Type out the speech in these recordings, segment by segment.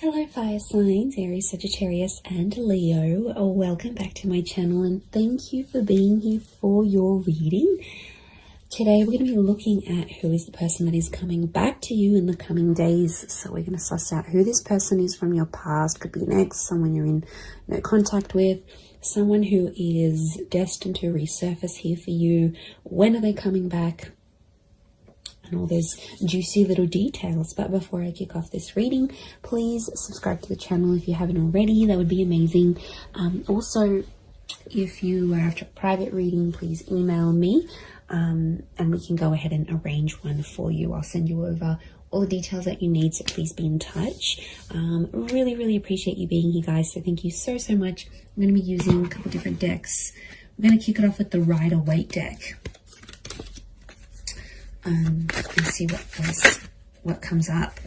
Hello fire signs, Aries, Sagittarius and Leo. Welcome back to my channel and thank you for being here for your reading. Today we're going to be looking at who is the person that is coming back to you in the coming days. So we're going to suss out who this person is from your past. Could be an ex, someone you're in contact with, someone who is destined to resurface here for you. When are they coming back? And all those juicy little details. But before I kick off this reading, please subscribe to the channel if you haven't already. That would be amazing. Also, if you are after a private reading, please email me and we can go ahead and arrange one for you. I'll send you over all the details that you need, so please be in touch. Really appreciate you being here, guys, so thank you so much. I'm going to be using a couple different decks. I'm going to kick it off with the Rider-Waite deck. And see what comes up.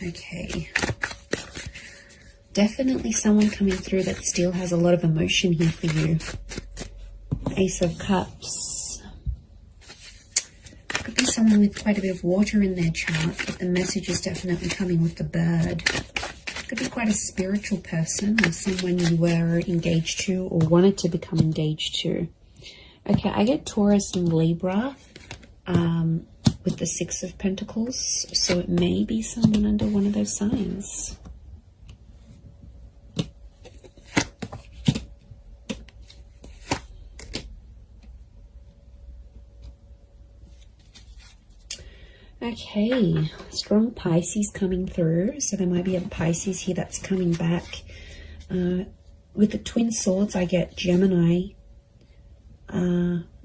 Okay, definitely someone coming through that still has a lot of emotion here for you. Ace of Cups. Could be someone with quite a bit of water in their chart, but the message is definitely coming with the bird. Could be quite a spiritual person or someone you were engaged to or wanted to become engaged to. Okay, I get Taurus and Libra with the Six of Pentacles, so it may be someone under one of those signs. Okay, strong Pisces coming through, so there might be a Pisces here that's coming back. With the Twin Swords, I get Gemini.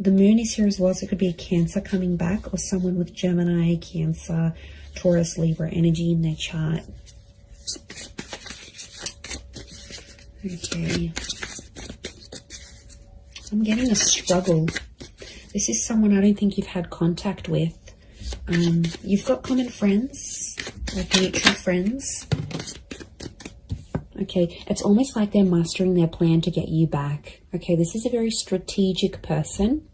The moon is here as well, so it could be a Cancer coming back or someone with Gemini, Cancer, Taurus, Libra energy in their chart. Okay. I'm getting a struggle. This is someone I don't think you've had contact with. You've got common friends, like mutual friends. Okay, it's almost like they're mastering their plan to get you back. Okay, this is a very strategic person.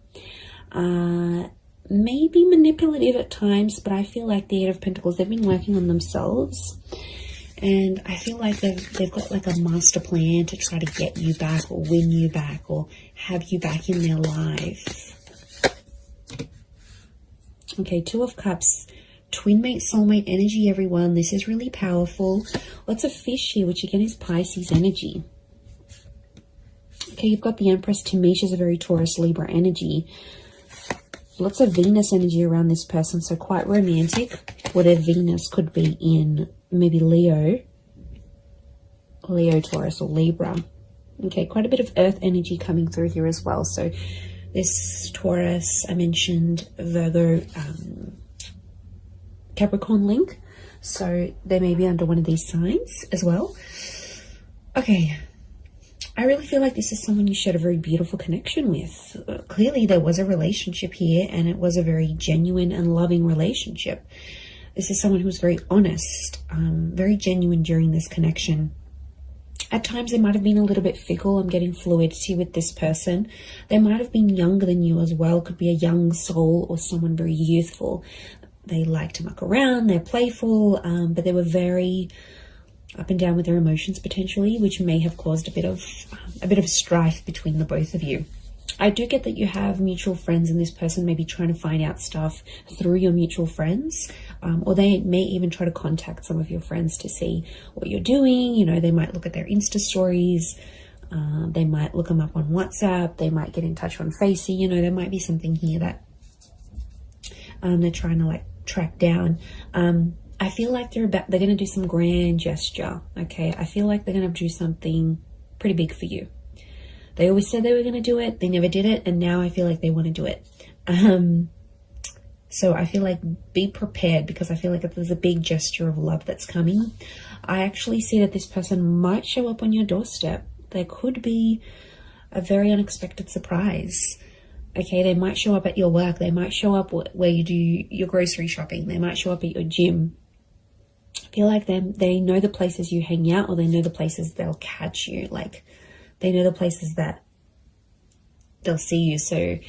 Maybe manipulative at times, but I feel like the Eight of Pentacles, they've been working on themselves. And I feel like they've got like a master plan to try to get you back or win you back or have you back in their life. Okay, Two of Cups. Twin mate, soulmate energy, everyone. This is really powerful. Lots of fish here, which again is Pisces energy. Okay, you've got the Empress. To me, she's a very Taurus, Libra energy. Lots of Venus energy around this person, so quite romantic. Or their Venus could be in maybe Leo, Taurus, or Libra. Okay, quite a bit of Earth energy coming through here as well. So this Taurus, I mentioned Virgo, Capricorn link, so they may be under one of these signs as well. Okay, I really feel like this is someone you shared a very beautiful connection with. Clearly there was a relationship here and it was a very genuine and loving relationship. This is someone who was very honest, very genuine during this connection. At times they might have been a little bit fickle. I'm getting fluidity with this person. They might have been younger than you as well. Could be a young soul or someone very youthful. They like to muck around, they're playful, but they were very up and down with their emotions potentially, which may have caused a bit of strife between the both of you. I do get that you have mutual friends and this person may be trying to find out stuff through your mutual friends, or they may even try to contact some of your friends to see what you're doing. You know, they might look at their Insta stories, they might look them up on WhatsApp, they might get in touch on Facey. You know, there might be something here that they're trying to like track down. I feel like they're going to do some grand gesture. Okay, I feel like they're going to do something pretty big for you. They always said they were going to do it, they never did it, and now I feel like they want to do it. So I feel like be prepared, because I feel like if there's a big gesture of love that's coming, I actually see that this person might show up on your doorstep. There could be a very unexpected surprise. Okay, they might show up at your work. They might show up where you do your grocery shopping. They might show up at your gym. I feel like they know the places you hang out, or they know the places they'll catch you. Like, they know the places that they'll see you. So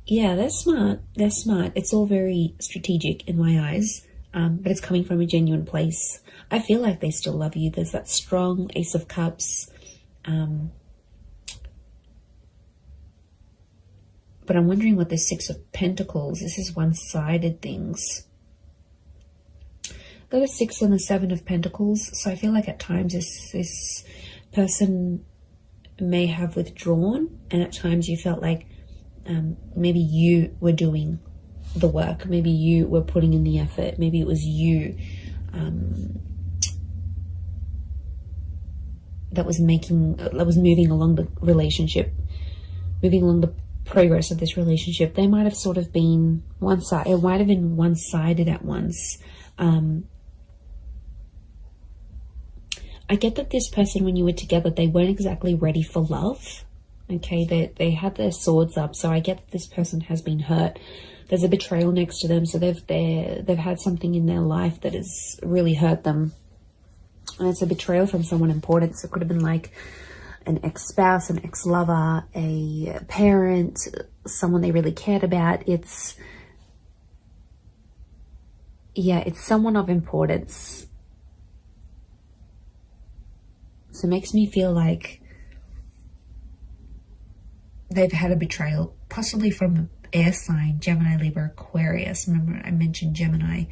yeah, they're smart. They're smart. It's all very strategic in my eyes. but it's coming from a genuine place. I feel like they still love you. There's that strong Ace of Cups. But I'm wondering what the Six of Pentacles, this is one-sided things. Got the Six and the Seven of Pentacles. So I feel like at times this person may have withdrawn, and at times you felt like maybe you were doing the work. Maybe you were putting in the effort. Maybe it was you that was moving along the relationship, moving along the progress of this relationship. They might have sort of been one-sided. It might have been one-sided at once. I get that this person, when you were together, they weren't exactly ready for love. Okay, they had their swords up, so I get that this person has been hurt. There's a betrayal next to them, so they've had something in their life that has really hurt them, and it's a betrayal from someone important. So it could have been like an ex-spouse, an ex-lover, a parent, someone they really cared about. It's someone of importance. So it makes me feel like they've had a betrayal, possibly from an air sign, Gemini, Libra, Aquarius. Remember I mentioned Gemini.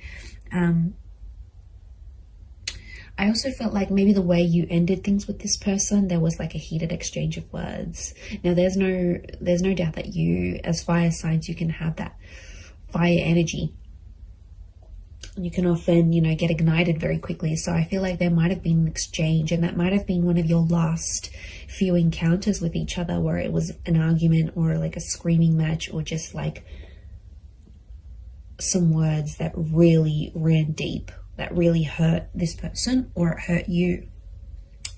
I also felt like maybe the way you ended things with this person, there was like a heated exchange of words. Now there's no doubt that you, as fire signs, you can have that fire energy. You can often, get ignited very quickly. So I feel like there might have been an exchange, and that might have been one of your last few encounters with each other, where it was an argument or like a screaming match, or just like some words that really ran deep, that really hurt this person, or it hurt you.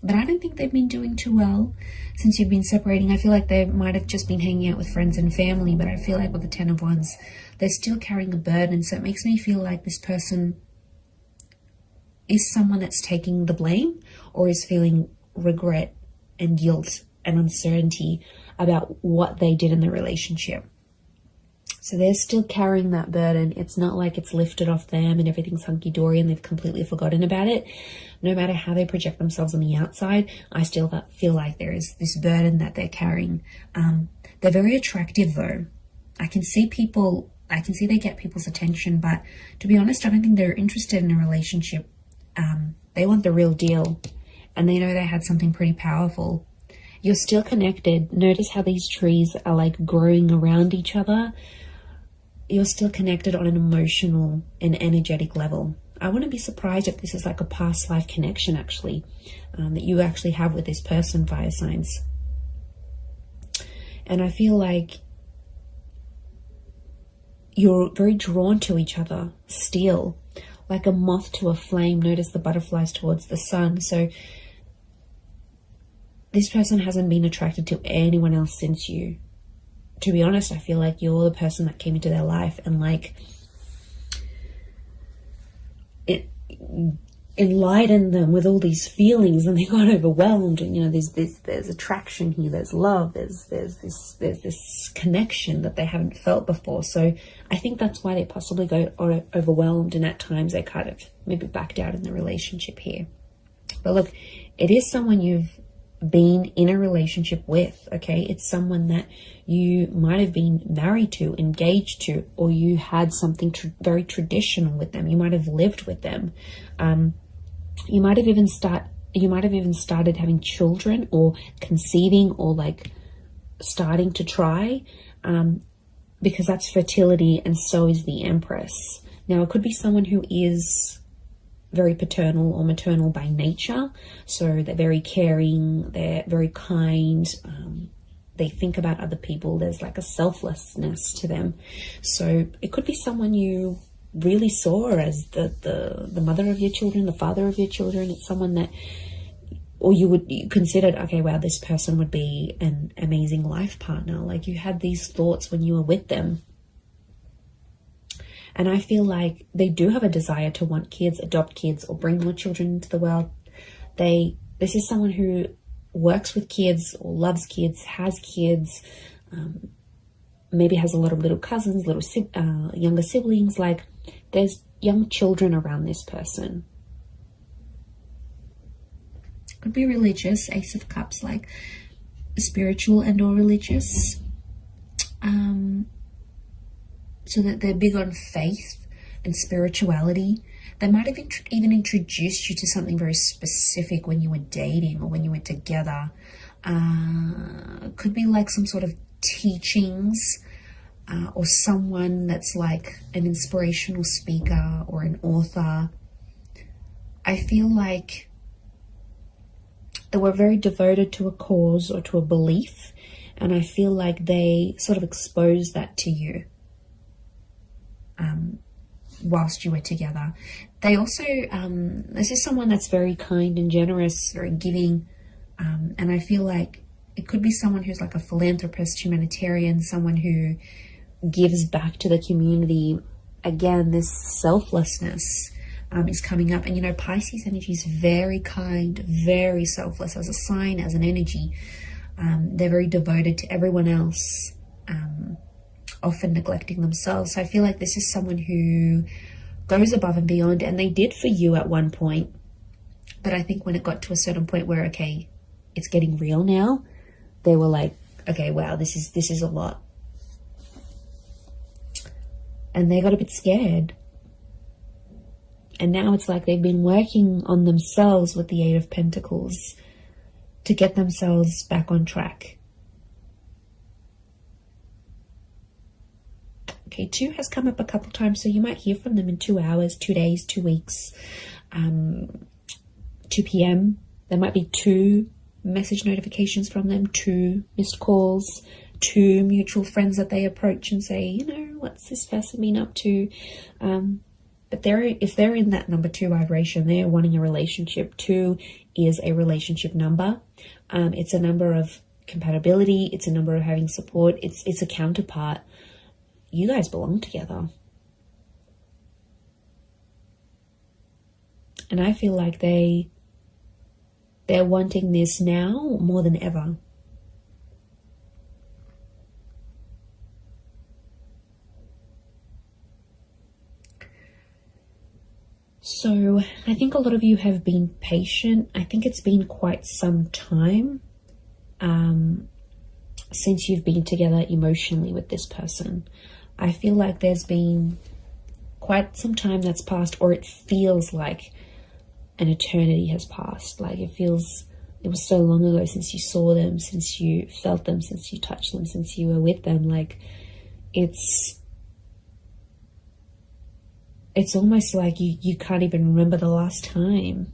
But I don't think they've been doing too well since you've been separating. I feel like they might have just been hanging out with friends and family, but I feel like with the Ten of Wands, they're still carrying a burden. So it makes me feel like this person is someone that's taking the blame, or is feeling regret and guilt and uncertainty about what they did in the relationship. So they're still carrying that burden. It's not like it's lifted off them and everything's hunky-dory and they've completely forgotten about it. No matter how they project themselves on the outside, I still feel like there is this burden that they're carrying. They're very attractive though. I can see they get people's attention, but to be honest, I don't think they're interested in a relationship. They want the real deal, and they know they had something pretty powerful. You're still connected. Notice how these trees are like growing around each other. You're still connected on an emotional and energetic level. I wouldn't be surprised if this is like a past life connection, actually, that you actually have with this person, fire signs. And I feel like you're very drawn to each other still, like a moth to a flame. Notice the butterflies towards the sun. So this person hasn't been attracted to anyone else since you. To be honest, I feel like you're the person that came into their life and like it enlightened them with all these feelings, and they got overwhelmed. And there's attraction here, there's love, there's this connection that they haven't felt before. So I think that's why they possibly got overwhelmed, and at times they kind of maybe backed out in the relationship here. But look, it is someone you've been in a relationship with, okay? It's someone that you might have been married to, engaged to, or you had something very traditional with them. You might have lived with them. You might have even started having children, or conceiving, or like starting to try, because that's fertility, and so is the Empress. Now it could be someone who is very paternal or maternal by nature. So they're very caring, they're very kind, they think about other people. There's like a selflessness to them. So it could be someone you really saw as the mother of your children, the father of your children. It's someone that, or you considered, okay, wow, this person would be an amazing life partner. Like you had these thoughts when you were with them. And I feel like they do have a desire to want kids, adopt kids, or bring more children into the world. This is someone who works with kids, or loves kids, has kids, maybe has a lot of little cousins, younger siblings. Like there's young children around this person. Could be religious, Ace of Cups, like spiritual and or religious. So that they're big on faith and spirituality. They might have even introduced you to something very specific when you were dating or when you were together. Could be like some sort of teachings, or someone that's like an inspirational speaker or an author. I feel like they were very devoted to a cause or to a belief, and I feel like they sort of exposed that to you whilst you were together. They also, this is someone that's very kind and generous, very giving, and I feel like it could be someone who's like a philanthropist, humanitarian, someone who gives back to the community. Again, this selflessness is coming up. And you know, Pisces energy is very kind, very selfless as a sign, as an energy. They're very devoted to everyone else, often neglecting themselves. So I feel like this is someone who goes above and beyond, and they did for you at one point. But I think when it got to a certain point where, okay, it's getting real now, they were like, okay, wow, this is a lot. And they got a bit scared. And now it's like they've been working on themselves with the Eight of Pentacles to get themselves back on track. Okay, 2 has come up a couple times, so you might hear from them in 2 hours, 2 days, 2 weeks, 2 p.m. There might be 2 message notifications from them, 2 missed calls, 2 mutual friends that they approach and say, you know, what's this person been up to? But if they're in that number 2 vibration, they're wanting a relationship. 2 is a relationship number. It's a number of compatibility. It's a number of having support. It's a counterpart. You guys belong together. And I feel like they're wanting this now more than ever. So I think a lot of you have been patient. I think it's been quite some time since you've been together emotionally with this person. I feel like there's been quite some time that's passed, or it feels like an eternity has passed. Like it was so long ago since you saw them, since you felt them, since you touched them, since you were with them. Like it's almost like you can't even remember the last time.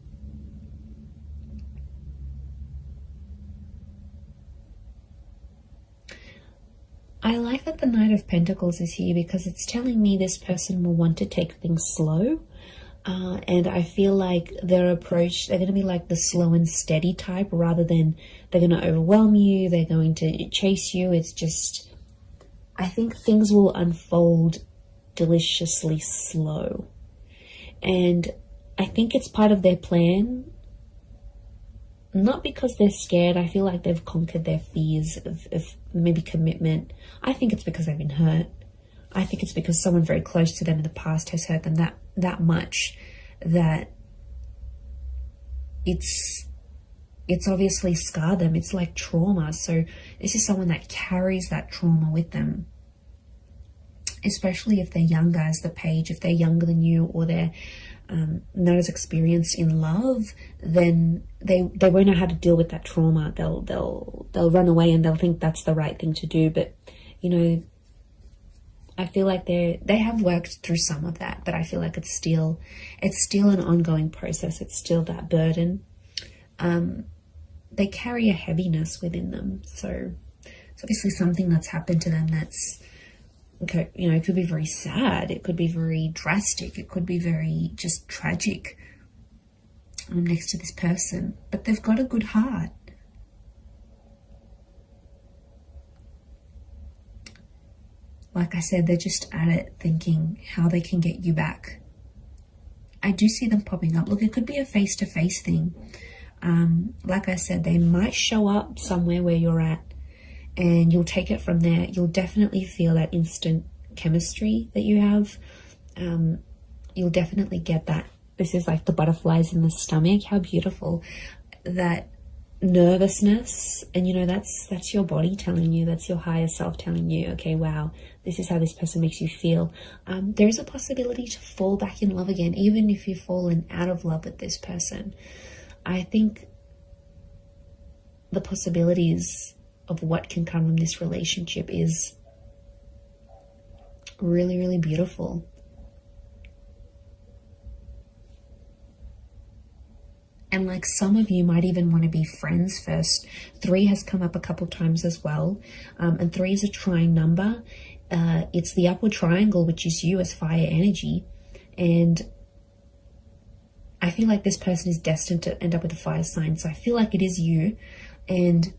I like that the Knight of Pentacles is here because it's telling me this person will want to take things slow. And I feel like their approach, they're going to be like the slow and steady type rather than they're going to overwhelm you. They're going to chase you. It's just, I think things will unfold deliciously slow. And I think it's part of their plan. Not because they're scared. I feel like they've conquered their fears of maybe commitment. I think it's because they've been hurt. I think it's because someone very close to them in the past has hurt them that much that it's obviously scarred them. It's like trauma. So this is someone that carries that trauma with them. Especially if they're younger as the Page, if they're younger than you, or they're not as experienced in love, then they won't know how to deal with that trauma. They'll run away and they'll think that's the right thing to do. But you know, I feel like they have worked through some of that, but I feel like it's still an ongoing process. It's still that burden. They carry a heaviness within them, so it's obviously something that's happened to them that's, okay, you know, it could be very sad, it could be very drastic, it could be very just tragic next to this person, but they've got a good heart. Like I said, they're just at it thinking how they can get you back. I do see them popping up. Look, it could be a face-to-face thing. Like I said, they might show up somewhere where you're at, and you'll take it from there. You'll definitely feel that instant chemistry that you have. you'll definitely get that. This is like the butterflies in the stomach. How beautiful. That nervousness, and you know, that's your body telling you, that's your higher self telling you, okay, wow, this is how this person makes you feel. There's a possibility to fall back in love again, even if you've fallen out of love with this person. I think the possibilities of what can come from this relationship is really, really beautiful. And like some of you might even want to be friends first. 3 has come up a couple times as well. And 3 is a trine number. It's the upward triangle, which is you as fire energy. And I feel like this person is destined to end up with a fire sign. So I feel like it is you. And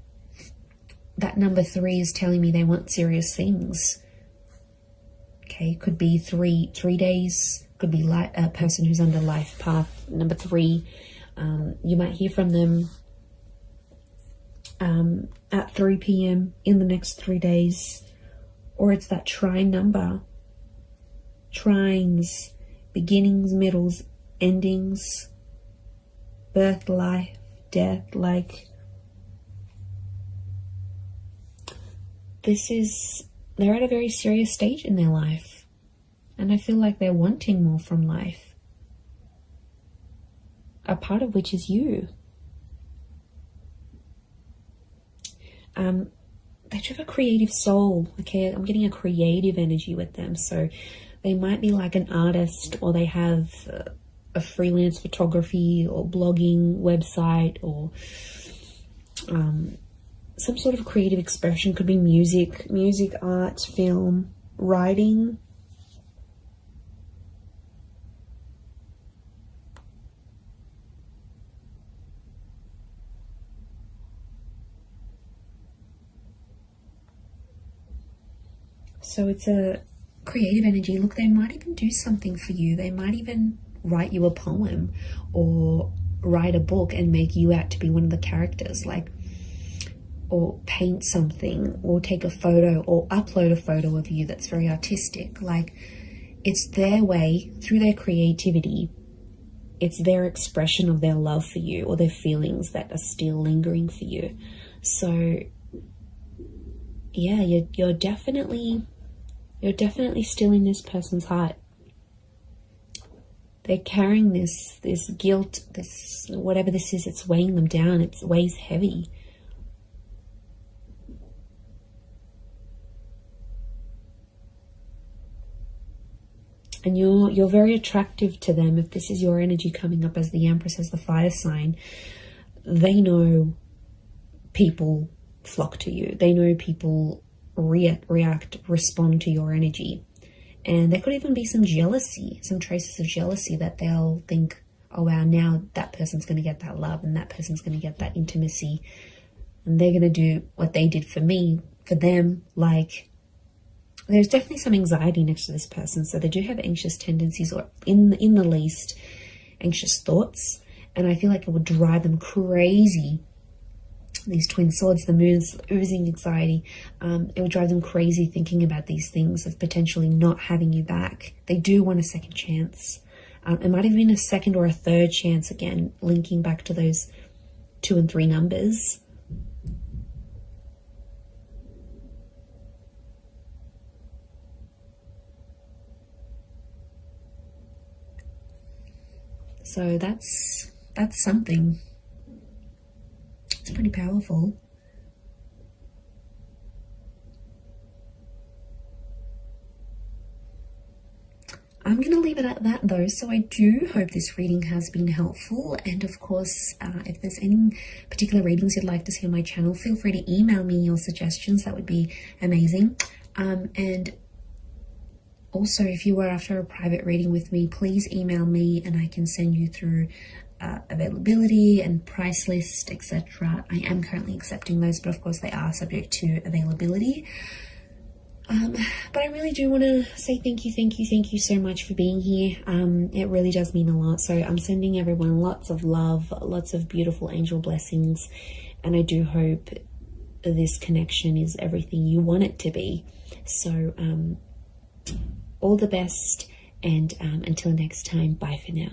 that number 3 is telling me they want serious things. Okay, could be three days. Could be like a person who's under life path. Number 3. You might hear from them at 3 p.m. in the next 3 days. Or it's that trine number. Trines, beginnings, middles, endings, birth, life, death. Like, they're at a very serious stage in their life. And I feel like they're wanting more from life. A part of which is you. They have a creative soul. Okay, I'm getting a creative energy with them. So they might be like an artist, or they have a freelance photography or blogging website, or some sort of creative expression. Could be music, art, film, writing. So it's a creative energy. Look, they might even do something for you. They might even write you a poem or write a book and make you out to be one of the characters, like, or paint something, or take a photo, or upload a photo of you that's very artistic. Like, it's their way, through their creativity, it's their expression of their love for you, or their feelings that are still lingering for you. So yeah, you're definitely still in this person's heart. They're carrying this guilt, this whatever this is, it's weighing them down. It weighs heavy. And you're very attractive to them. If this is your energy coming up as the Empress, as the fire sign, they know people flock to you. They know people react, respond to your energy. And there could even be some jealousy, some traces of jealousy, that they'll think, oh wow, now that person's going to get that love, and that person's going to get that intimacy, and they're going to do what they did for me, for them. Like, there's definitely some anxiety next to this person. So they do have anxious tendencies, or in the least, anxious thoughts. And I feel like it would drive them crazy. These twin swords, the moon's oozing anxiety. It would drive them crazy thinking about these things of potentially not having you back. They do want a second chance. It might have been a second or a third chance, again, linking back to those 2 and 3 numbers. So that's something. It's pretty powerful. I'm going to leave it at that though. So I do hope this reading has been helpful. And of course, if there's any particular readings you'd like to see on my channel, feel free to email me your suggestions. That would be amazing. And also, if you were after a private reading with me, please email me and I can send you through availability and price list, etc. I am currently accepting those, but of course they are subject to availability. But I really do want to say thank you so much for being here. It really does mean a lot. So I'm sending everyone lots of love, lots of beautiful angel blessings, and I do hope this connection is everything you want it to be. So all the best, And until next time, bye for now.